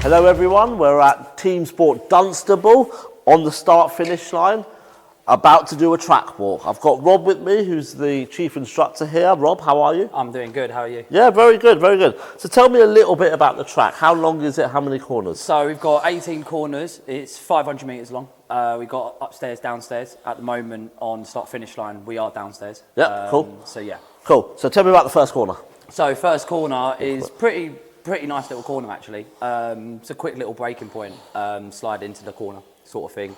Hello everyone, we're at TeamSport Dunstable on the start-finish line, about to do a track walk. I've got Rob with me, who's the chief instructor here. Rob, how are you? I'm doing good, how are you? Yeah, very good, very good. So tell me a little bit about the track. How long is it? How many corners? So we've got 18 corners, it's 500 metres long. We've got upstairs, downstairs. At the moment on start-finish line, we are downstairs. Yeah, cool. So yeah. Cool, so tell me about the first corner. So first corner is pretty nice little corner actually. It's a quick little braking point, slide into the corner sort of thing.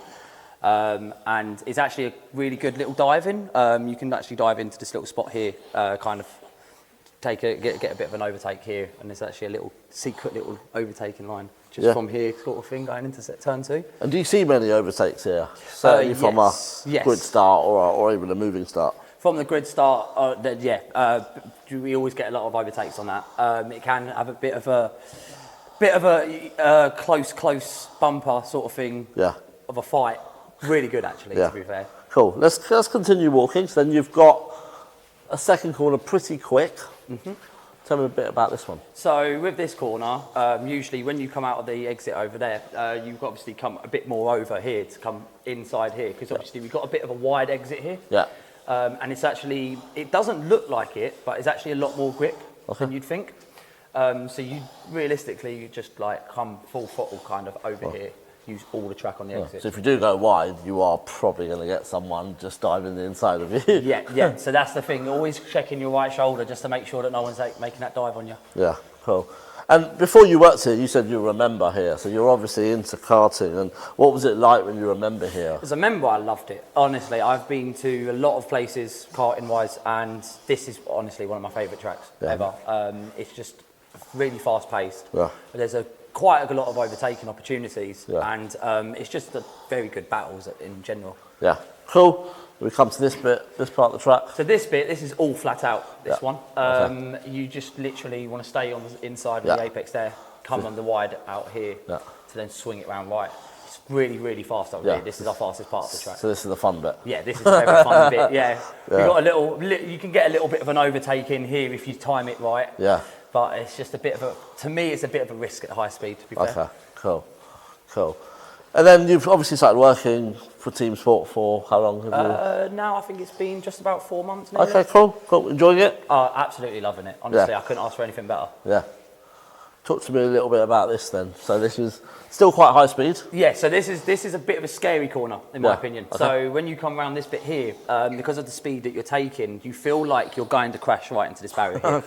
And it's actually a really good little dive in. You can actually dive into this little spot here, kind of get a bit of an overtake here, and there's actually a little secret little overtaking line just from here sort of thing going into turn 2. And do you see many overtakes here? Certainly from a grid start or even a moving start? From the grid start, we always get a lot of overtakes on that. It can have a bit of a close bumper sort of thing of a fight. Really good actually, to be fair. Cool, let's continue walking. So then you've got a second corner pretty quick. Tell me a bit about this one. So with this corner, usually when you come out of the exit over there, you've obviously come a bit more over here to come inside here, because obviously we've got a bit of a wide exit here. Yeah. And it's actually, it doesn't look like it, but it's actually a lot more grip than you'd think. So you realistically just like come full throttle kind of over here, use all the track on the exit. So if you do go wide, you are probably going to get someone just diving the inside of you. Yeah. So that's the thing, always checking your right shoulder just to make sure that no one's making that dive on you. Yeah, cool. And before you worked here, you said you were a member here, so you're obviously into karting. And what was it like when you were a member here? As a member, I loved it. Honestly, I've been to a lot of places karting-wise, and this is honestly one of my favourite tracks ever. It's just really fast-paced. Yeah. There's quite a lot of overtaking opportunities, and it's just a very good battles in general. Yeah, cool. We come to this bit, this part of the track. So this is all flat out, this one. You just literally want to stay on the inside of the apex there, come on the wide out here, to then swing it round right. It's really, really fast up here. This is our fastest part of the track. So this is the fun bit? Yeah, this is the very fun bit, We got you can get a little bit of an overtake in here if you time it right. Yeah. But it's just a bit of to me, it's a bit of a risk at high speed, to be fair. Okay, cool. And then you've obviously started working for TeamSport for how long have you? Now I think it's been just about 4 months now. Okay, cool. Enjoying it? Absolutely loving it. Honestly, I couldn't ask for anything better. Yeah. Talk to me a little bit about this then. So this is still quite high speed? Yeah, so this is a bit of a scary corner, in my opinion. Okay. So when you come around this bit here, because of the speed that you're taking, you feel like you're going to crash right into this barrier here.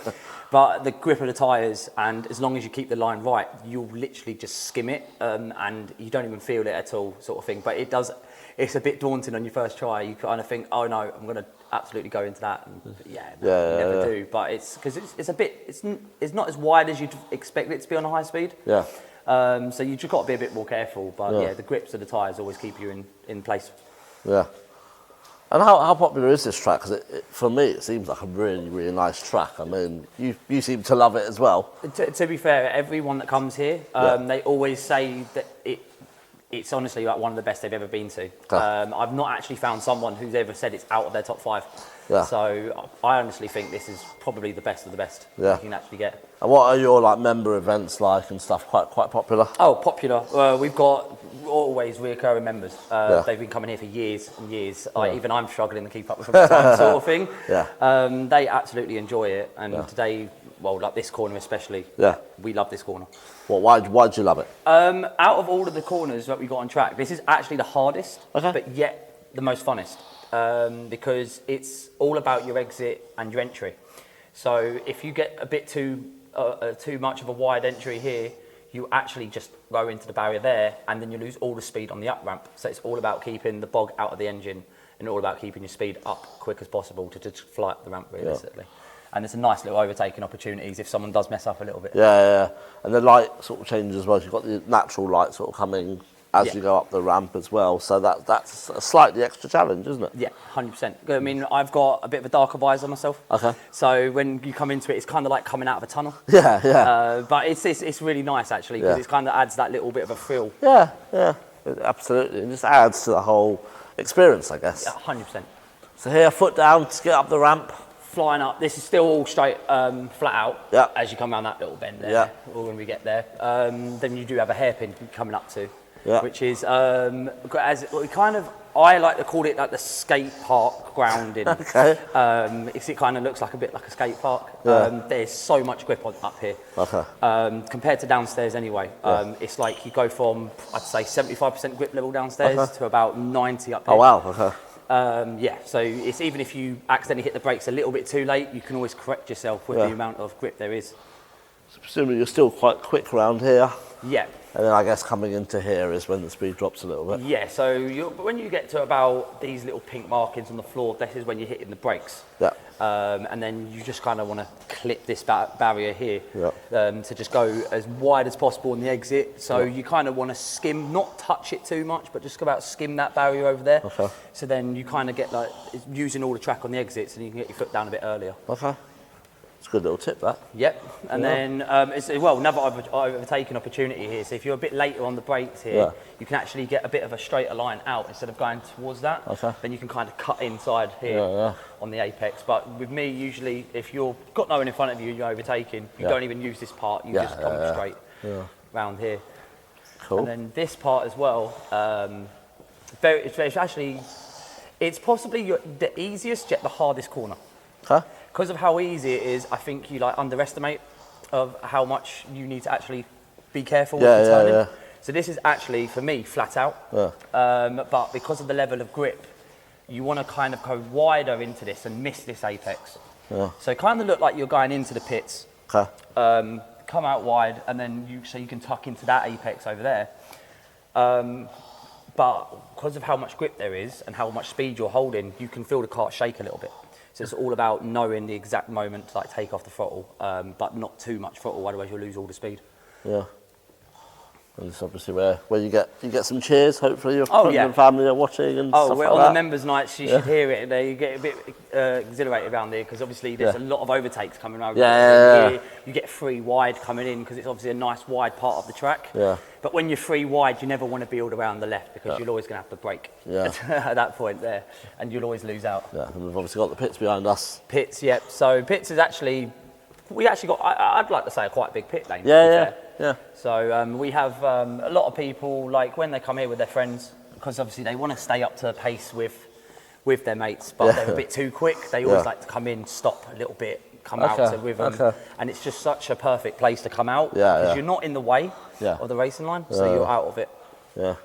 But the grip of the tyres, and as long as you keep the line right, you'll literally just skim it, and you don't even feel it at all, sort of thing. But it's a bit daunting on your first try. You kind of think, oh no, I'm going to absolutely go into that. And you never do. But it's because it's not as wide as you'd expect it to be on a high speed. Yeah. So you just got to be a bit more careful. But the grips of the tyres always keep you in place. Yeah. And how popular is this track? Because for me, it seems like a really, really nice track. I mean, you seem to love it as well. To be fair, everyone that comes here, they always say that it's honestly like one of the best they've ever been to. I've not actually found someone who's ever said it's out of their top 5. Yeah. So I honestly think this is probably the best of the best you can actually get. And what are your member events like and stuff? Quite popular? Oh, popular. We've got always reoccurring members. They've been coming here for years and years. Even I'm struggling to keep up with them sort of thing. They absolutely enjoy it, and today, like this corner especially, we love this corner. Well, why do you love it? Out of all of the corners that we got on track, this is actually the hardest, but yet the most funnest, because it's all about your exit and your entry. So if you get a bit too much of a wide entry here, you actually just go into the barrier there, and then you lose all the speed on the up ramp. So it's all about keeping the bog out of the engine, and all about keeping your speed up quick as possible to just fly up the ramp realistically. And it's a nice little overtaking opportunities if someone does mess up a little bit. Yeah. And the light sort of changes as well. You've got the natural light sort of coming as you go up the ramp as well. So that's a slightly extra challenge, isn't it? Yeah, 100%. I mean, I've got a bit of a darker visor myself. Okay. So when you come into it, it's kind of like coming out of a tunnel. Yeah. But it's really nice actually, because it kind of adds that little bit of a thrill. Yeah, absolutely. It just adds to the whole experience, I guess. Yeah, 100%. So here, foot down to get up the ramp. flying up. This is still all straight, flat out. Yeah. As you come around that little bend there. Yeah. Or when we get there, then you do have a hairpin coming up to. Yeah. Which is I like to call it like the skate park grounding. Okay. It kind of looks like a bit like a skate park. Yeah. There's so much grip up here. Okay. Compared to downstairs anyway. It's like you go from, I'd say 75% grip level downstairs to about 90 up here. Oh wow. Okay. Yeah, so it's even if you accidentally hit the brakes a little bit too late, you can always correct yourself with the amount of grip there is. So presumably you're still quite quick around here. Yeah. And then I guess coming into here is when the speed drops a little bit. Yeah, so when you get to about these little pink markings on the floor, this is when you're hitting the brakes. Yeah. And then you just kind of want to clip this barrier here Yeah. to just go as wide as possible in the exit. So you kind of want to skim, not touch it too much, but just about skim that barrier over there. Okay. So then you kind of get like using all the track on the exits and you can get your foot down a bit earlier. Okay. It's a good little tip, that. Yep, and then another overtaking opportunity here. So if you're a bit later on the brakes here, you can actually get a bit of a straighter line out instead of going towards that. Okay. Then you can kind of cut inside here on the apex. But with me, usually, if you've got no one in front of you and you're overtaking, you don't even use this part. You just come straight round here. Cool. And then this part as well. It's possibly the easiest yet the hardest corner. Okay. Because of how easy it is, I think you underestimate of how much you need to actually be careful with the turning. Yeah. So this is actually, for me, flat out. Yeah. But because of the level of grip, you want to kind of go wider into this and miss this apex. Yeah. So it kind of look like you're going into the pits. Okay. Come out wide, and then you can tuck into that apex over there. But because of how much grip there is and how much speed you're holding, you can feel the kart shake a little bit. So it's all about knowing the exact moment to take off the throttle, but not too much throttle, otherwise you'll lose all the speed. Yeah. And it's obviously where you get some cheers, hopefully your friends and family are watching and stuff like on that. the members' nights, you should hear it. You get a bit exhilarated around there because obviously there's a lot of overtakes coming over. Yeah. You get free wide coming in because it's obviously a nice wide part of the track. Yeah. But when you're free wide, you never want to build around the left because you're always going to have to brake at that point there, and you'll always lose out. Yeah, and we've obviously got the pits behind us. Pits, yep. So pits is actually, we actually got, I'd like to say, a quite big pit lane. Yeah. So we have a lot of people, like when they come here with their friends, because obviously they want to stay up to pace with their mates, but they're a bit too quick. They always like to come in, stop a little bit, come out with them. And it's just such a perfect place to come out because you're not in the way of the racing line, so you're out of it. Yeah.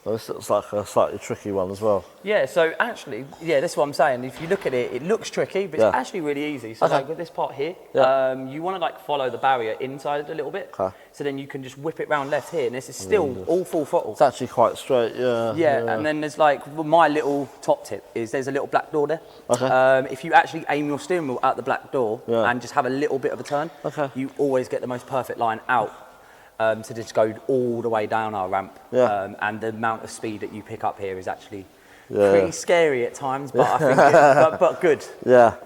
Well, this looks like a slightly tricky one as well. Yeah, so actually, this is what I'm saying. If you look at it, it looks tricky, but it's actually really easy. So like with this part here, you want to follow the barrier inside a little bit. Okay. So then you can just whip it round left here, and this is still all full throttle. It's actually quite straight, Yeah, and then there's my little top tip is there's a little black door there. Okay. If you actually aim your steering wheel at the black door and just have a little bit of a turn, you always get the most perfect line out. To just go all the way down our ramp, and the amount of speed that you pick up here is actually pretty scary at times, but I think but good. Yeah,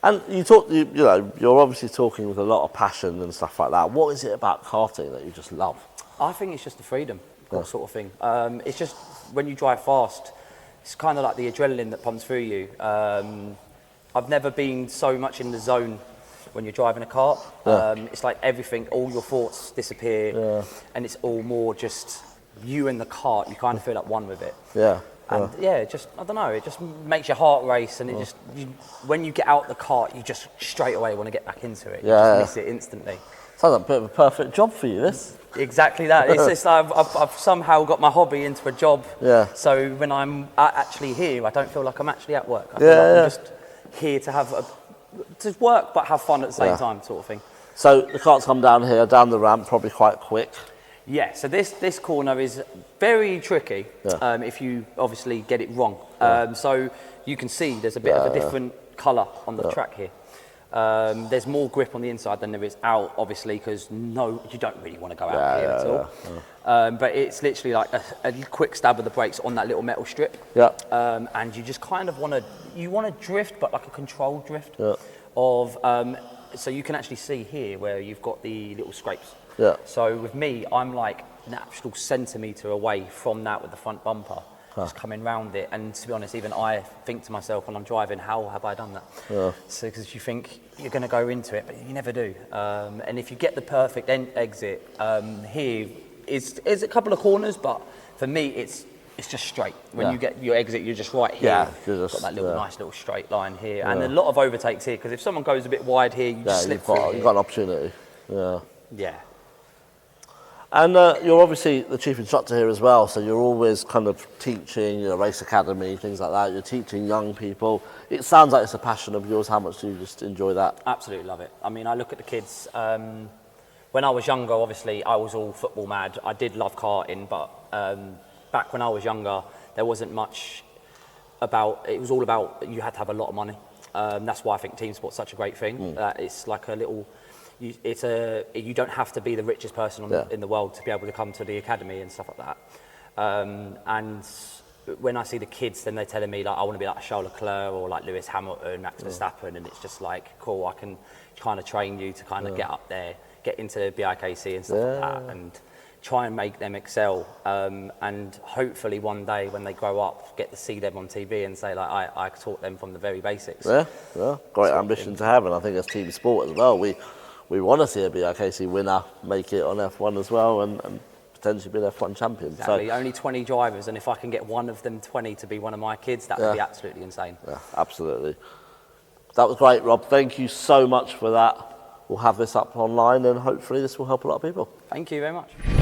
and you're obviously talking with a lot of passion and stuff like that. What is it about karting that you just love? I think it's just the freedom, that sort of thing. It's just when you drive fast, it's kind of like the adrenaline that pumps through you. I've never been so much in the zone. When you're driving a kart, it's like everything, all your thoughts disappear, and it's all more just you and the kart. You kind of feel like one with it. And just I don't know, it just makes your heart race, and it just when you get out the kart, you just straight away want to get back into it. You just miss it instantly. Sounds like a bit of a perfect job for you, this. Exactly that. It's like I've somehow got my hobby into a job. So when I'm actually here, I don't feel like I'm actually at work. I feel like I'm just here to work but have fun at the same time, sort of thing. So the karts come down here, down the ramp, probably quite quick. Yeah, so this corner is very tricky if you obviously get it wrong. So you can see there's a bit of a different colour on the track here. There's more grip on the inside than there is out, obviously, because you don't really want to go out here at all. But it's literally like a quick stab of the brakes on that little metal strip. And you just kind of want to drift, but like a controlled drift so you can actually see here where you've got the little scrapes. So with me, I'm like an actual centimetre away from that with the front bumper. just coming round it. And to be honest, even I think to myself when I'm driving, how have I done that? Yeah. So because you think you're going to go into it, but you never do. And if you get the perfect exit, here is a couple of corners, but for me, it's just straight. When you get your exit, you're just right here. Yeah, you've got that little nice little straight line here, and a lot of overtakes here. Because if someone goes a bit wide here, you just slip through. You've got an opportunity. Yeah. Yeah. And you're obviously the chief instructor here as well, so you're always kind of teaching, race academy, things like that. You're teaching young people. It sounds like it's a passion of yours. How much do you just enjoy that? Absolutely love it. I mean, I look at the kids. When I was younger, obviously, I was all football mad. I did love karting, but back when I was younger, there wasn't much about. It was all about you had to have a lot of money. That's why I think TeamSport's such a great thing. It's like a little. You don't have to be the richest person in the world to be able to come to the academy and stuff like that. And when I see the kids, then they're telling me like I want to be like Charles Leclerc or like Lewis Hamilton, Max Verstappen, and it's just like cool. I can kind of train you to kind of get up there, get into BIKC and stuff like that, and try and make them excel. And hopefully one day when they grow up, get to see them on TV and say like I taught them from the very basics. Yeah, great ambition to have, and I think as team sport as well, we want to see a BIKC winner make it on F1 as well and potentially be an F1 champion. Exactly. So, only 20 drivers, and if I can get one of them 20 to be one of my kids, that would be absolutely insane. Yeah, absolutely. That was great, Rob. Thank you so much for that. We'll have this up online and hopefully this will help a lot of people. Thank you very much.